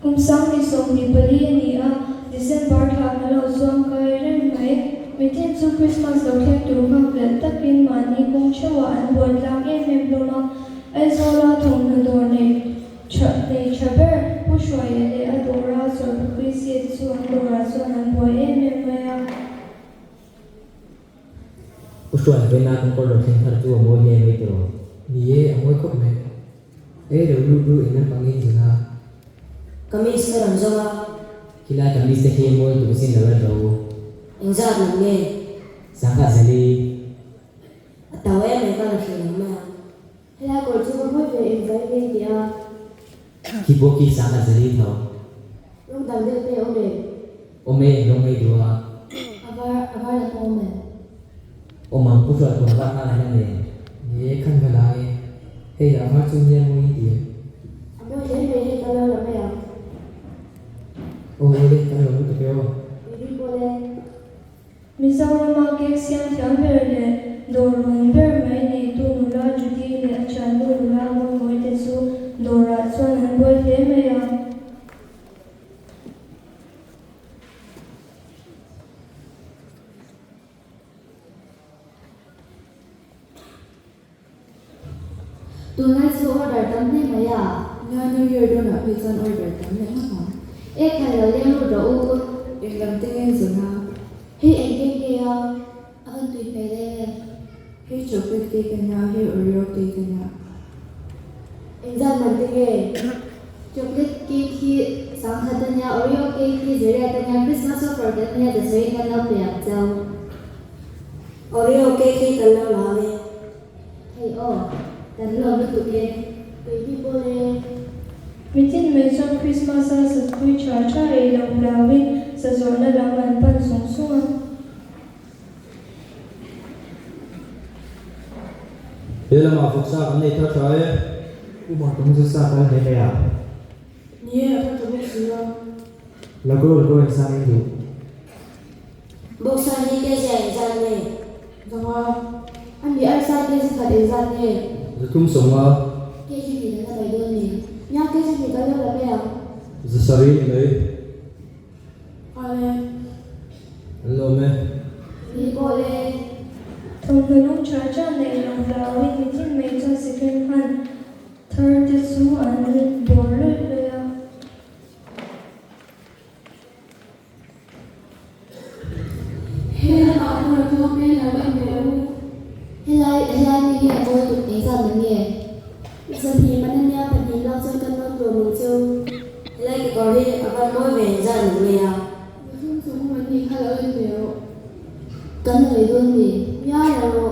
kum sang ni som ni pali ni a December thla na lo som kai ren mai mitin chu Christmas lo khe tu ma ple takin mani kum chewa an bon lang em loma ai zola thong na dor nei chaber pushwa ye adora so kwisi chu an dora so an bo em maya pushwa vena kan ko lo khen thar chu mo ye mai to ni ye amoi khop me e ro lu inan pangin jina kamis na ramzawa kila kamis te ke mo tu sin la ro engzat na me sanga zali atawe me ka na shi ma hala ko chu ko ve invite dia kibo ki sanga zali tho long dam de pe ode ome lo mai dua avar na ko me o mang pushwa ko ba na la ne ye khan ga la ye he ya ma chu ye mo yi ti abo ye me he ka la me ya o le ka lo mu to pe o ri ko le Mizoram ke siam thiam ber le dorung ber mai ni tu nula judi le achan nula moi te su dora chuan han boi hle mai a tunai su order tam ne ma ya Nga New Year do na pizza order tam ne ha. e khala le mu do u Englam tengen zona. he en ke ke ya avan tu pe le Hey chocolate cake na hey Oreo cake na. engzat man te ke chocolate cake hi sang khatanya oreo cake hi zera tanya Christmas offer tanya de sei kan la pe ap chau oreo cake hi kan la la le hey oh kan lo mu tu ke baby bole mitin mai chuan Christmas a sa pui cha e lo lawin sa zona lam an pan sung sung a Bila ma fuksa kan nei tha tha e u ma tum sa ka ne me ya Ni e ka to be sura. la ko sa ni du bo sa ni ke ja engzat ne Zanga ami ar sa ke sa engzat ne zatum songa ke ji ni na bai do ni nya ke ji ni ka lo la pe ya zasari nei ale lo me ni bole thong nung cha nei lo lawin mitin mai chuan second hand third te su an bor le a he na ma to me na ba me u. helai ni ye bo tu engzat na ni sa ni man nya pa ni lo so kan lo do mu chu helai ke ko ri avan mo ve engzat na me ya Zum zum ma ni khala le me u. kan le do ni ya lo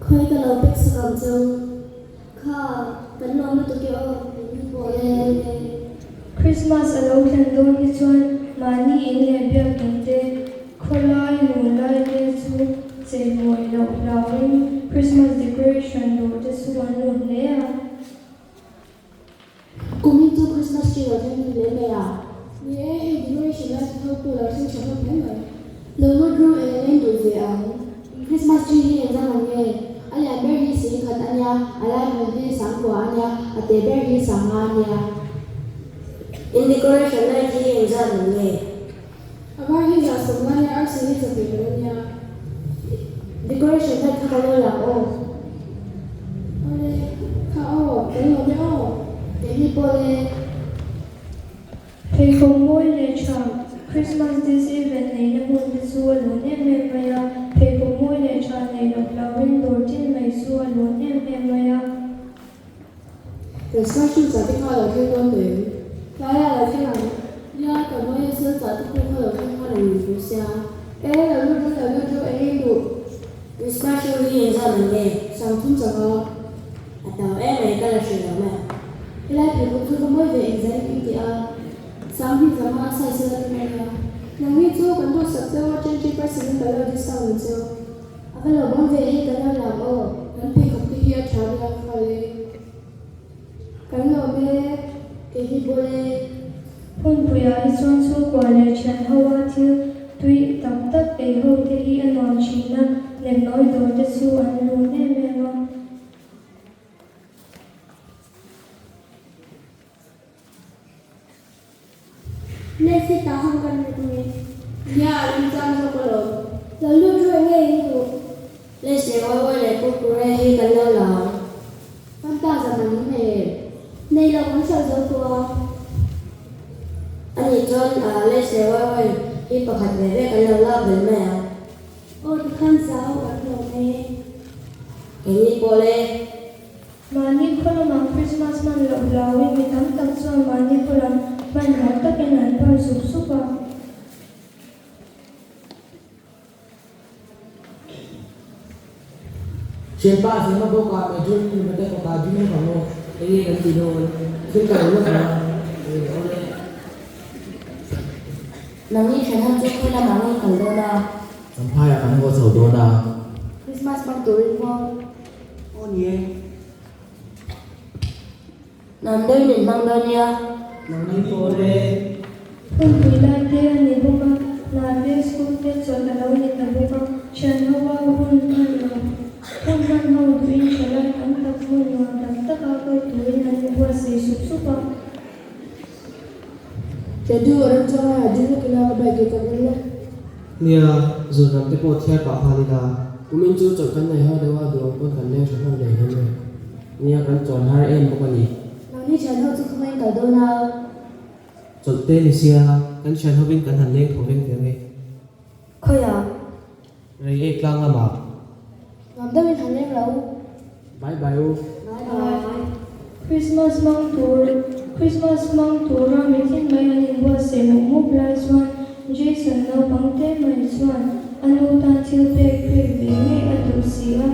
khoi ka lo pek sa kam chu kha kan lo mu tu ke o ni bole Christmas alo thlen do ni chuan mani in le bia kin te kholai nu lai te chu che moi lo lawin Christmas decoration do te su an lo hle a kumi tu Christmas tree lo ni le me ya Ni e he decoration la to to la sin cha ma pe ma. lo mo dru e len do ve a Christmas tree hi engzat na nge ala ber hi si khat anya ala mo hi sang ko anya ate ber hi sang anya in decoration la hi engzat na nge Abar hi ja so ma ya ar se ni cha pe nya. decoration la ka lo la o Ale ka o ke lo me o. te hi bole Hei không môi le cha Christmas this event nei na mun te su a lo ne me maya hei không môi le cha nei lo lawin dor tin mai su a lo ne me maya The special za ti kha lo ke ko te. La ya la ke la. Ya ka mo ye se za ti ko lo ke kha lo ni bu sia. E la lu e lu. special hi engzat na nge Sang thum za ga. ataw e mai ka la shi lo ma Ila pe ko tu ko mo ve anxiety ti a. Sang hi za ma sai se la me ya. Nang hi chu kan do sa te wa 20% ka lo discount chu. avan lo bon ve hi ka lo la o Kan pe ko ti hi a cha ya kha le. Kan lo me te hi bole hun puya i chuan chu kwa le chan hawa thil tui tak tak e ho te hi anon china le noi dor te su an lo ne me ma lên xe quay lại cô cô ra hi cần lâu lắm con ta giờ mà những này Này là cũng sợ dấu của anh ấy cho lên xe quay hi bảo hạt về cần lâu lắm đến mẹ Ôi khăn giáo ở đầu này cái gì cô lên Mani kholam ang Christmas man lo lawi mi tam tak chuan mani kholam man ha takin an par sup supa. Siapa sih mau buka baju ni mereka buka baju ni kamu ini kan tidur kita dulu kan oleh nắng như chuyến hàng trước khi là mang lên cầu đô nào sampai akan kau saudara Christmas bằng tuổi không oh nie nằm đây nhìn mang đơn nha nanti boleh Kung pilay te ani buka na te school te so talaw ni tabuka siya nawa hun ano. Kung man hau tuin siya lang ang takun nga tagtakakay tuin ani buwas ay sup supa. Jadi orang cakap hadir kenapa bagi kamu nia dù nằm cái bộ theo bảo hà đi là của mình chú chọn cái này hơi đâu à được con cần leo xuống để thế này nia cần chọn hai em có gì nắng như chuyến hàng trước khi cầu đô nào chọn tên thì xia cần chọn hơi bên cần hành lên của bên tiếng này khơi à rồi ấy căng là mà nằm đây mình thằng lên lâu bye bye ô Christmas mang tur ra mitin may ani buwas ay mumupla chuan Jason no pangte may chuan anu tan til pek pek ve nge atu siya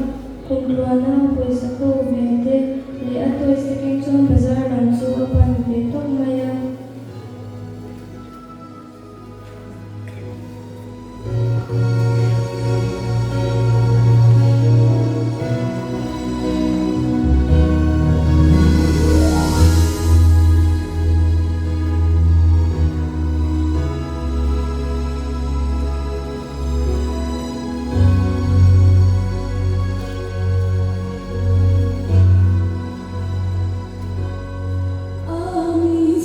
kung tuana pwesa ko vente le atoy siking chuan bazar nan chu apan ve tok maya. Amin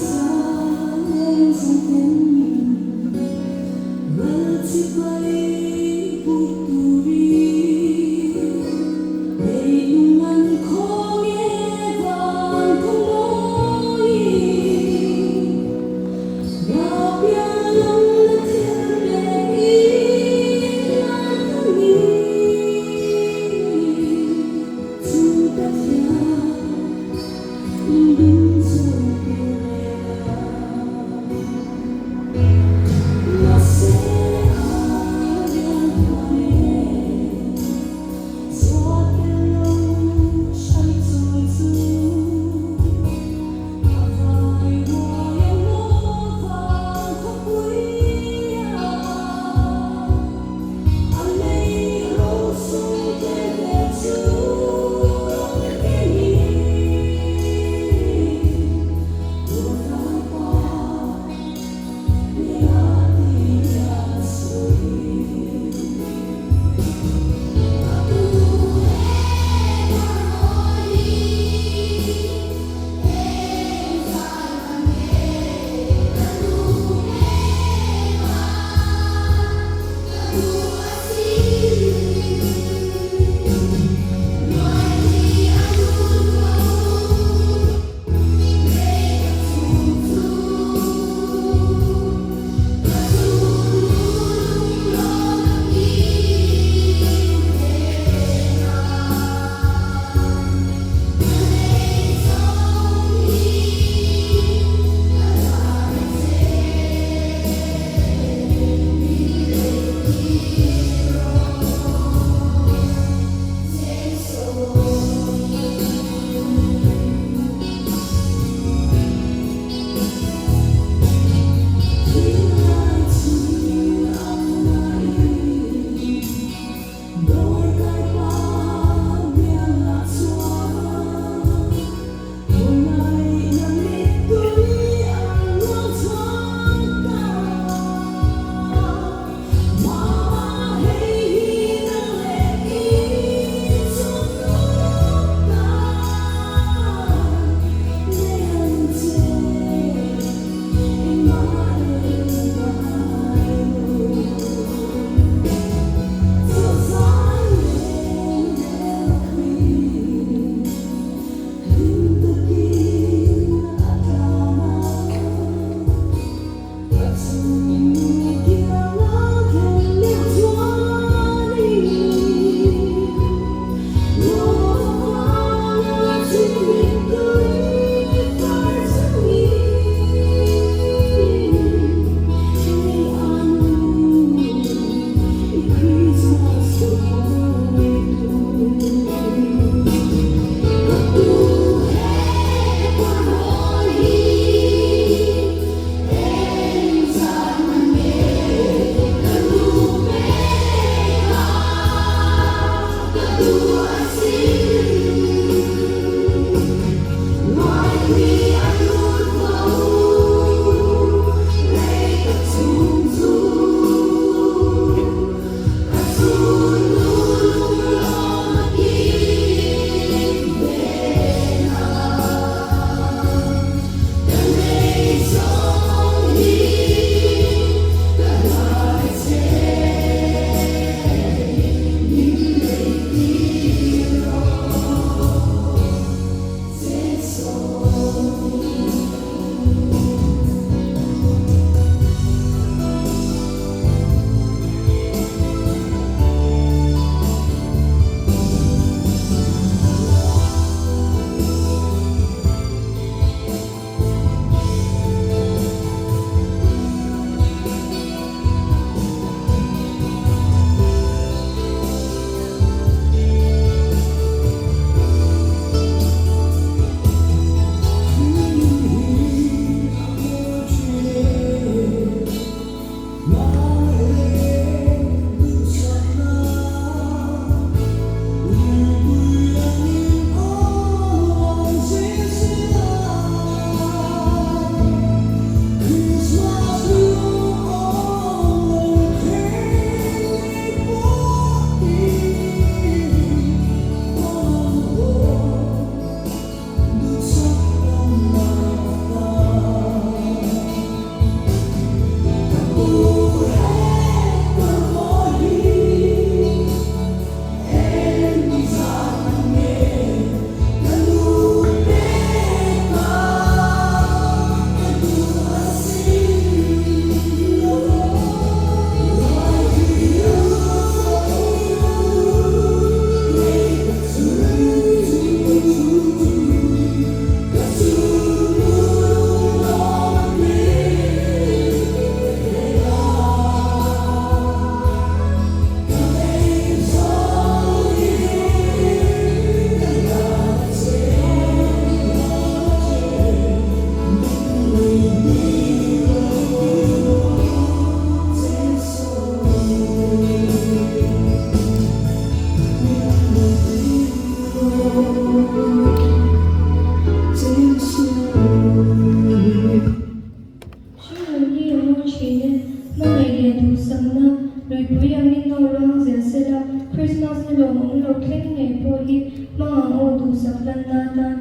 hi mangang o du saklan na tan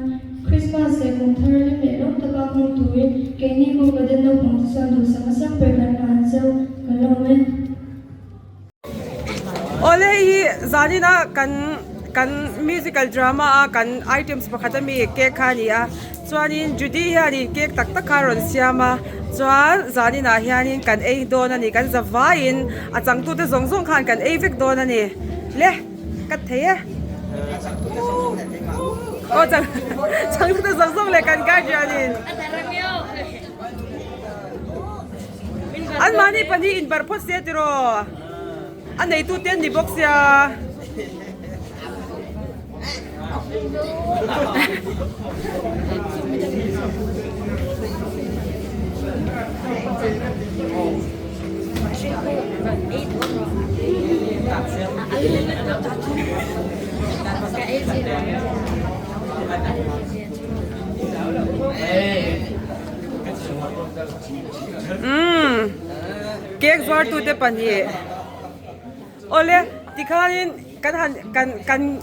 Christmas le kung thar le me lo taka hung tuin ke ni ko kaden no hung sa du sang sang pe kan han sau kan lo me ole hi zanina kan musical drama kan items pakhatami ke khani a chuanin Judy hiani cake tak tak karon siama chuan zanina hianin kan ei don ani kan zawain a changtu te zong zong khan kan ei vek don ani le kat theye o changtu te zong zong le kan ka janin an mani pani in bar phot se tiro an nei tu ten ni box ya cake zwar tu te pani ole tikhanin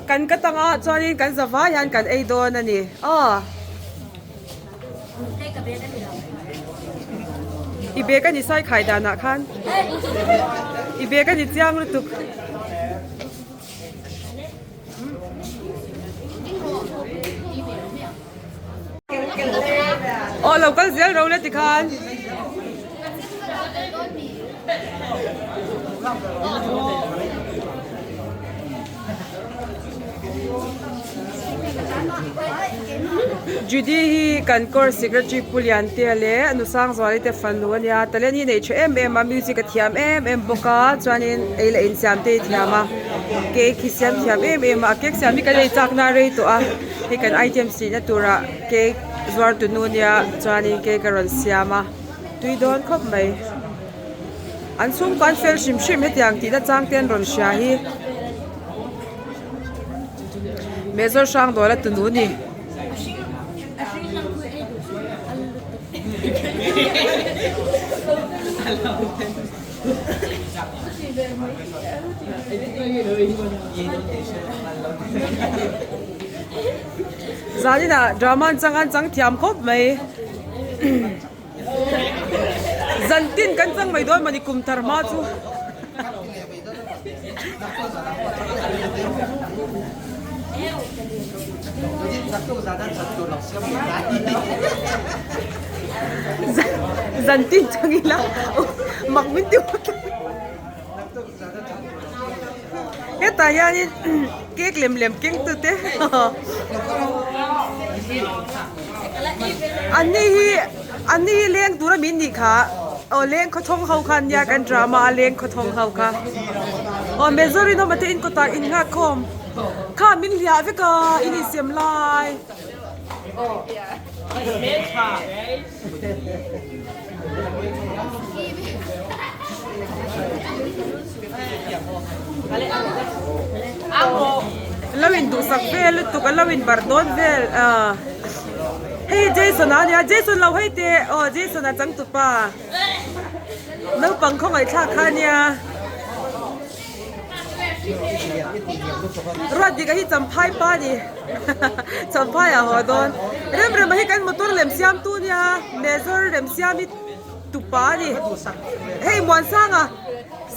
kan katanga chuanin kan zawa yan kan ei don ani ibe kan ni sai khai dana khan ibe kan ni chiang lu tuk local zel ro le tikhan Judy hi kan kor secretary pulian te le anu sang zwali te fan lu ania talen hi nei em a music a thiam em boka chuanin eila in siam te thiama ke khi siam thiam em a kek siam mi kan ei chak na rei to a he kan item si na tura ke zwar tu nu nia chuanin ke karon siama tui don khop mai an sum kan fel shim hetiang ti da chang ten ron sha hi mezor sang dola tu nu ni zanina drama chang thiam khop mai zantin kan chang mai don mani kum thar ma chu zantin changila makmin tu eta yani cake lem king tu te anni leng tura min ni kha leng kho thong hau khan ya kan drama leng kho thong hau kha mezori no mate in ko ta in nga khom kha min lia ve ka in siam lai lawin du sak vel tu ka lawin bardon vel hey Jason ania Jason lau hey te Jason a chang tu pa no pang khong ai tha khania rod di ka hi champhai pa ni champhai a ho don rem hi kan motor lem siam tu nia mezor lem siam mi tu pa ni hey mon sanga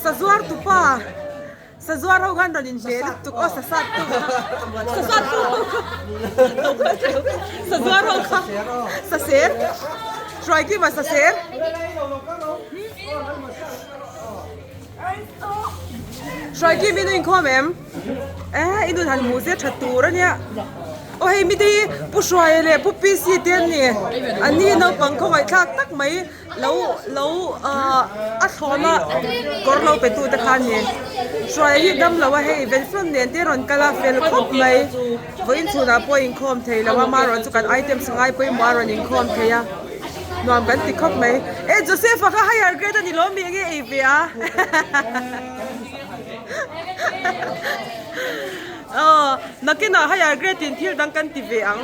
sazuar tu pa sazuar ho gan ron in le tu ko sasat tu sazuar ho kha saser try ki ma saser try ki mi no in khom em inu han mu se thatura nia o hei mi di pu shwai le pu pi si ten ni ani no pang khong ai thak tak mai lo a thona kor lo pe tu ta khan ni shwai hi dam lo hei ven from nen te ron kala fel khop mai voin chuna po in khom thei lawa ma ron chu kan item sangai po ma ron in khom theya nuam kan ti khop mai Joseph ka higher grade ani lo mi nge evia nakina higher grade in thil dang kan ti ve ang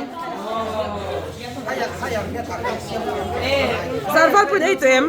sarval pun 8 am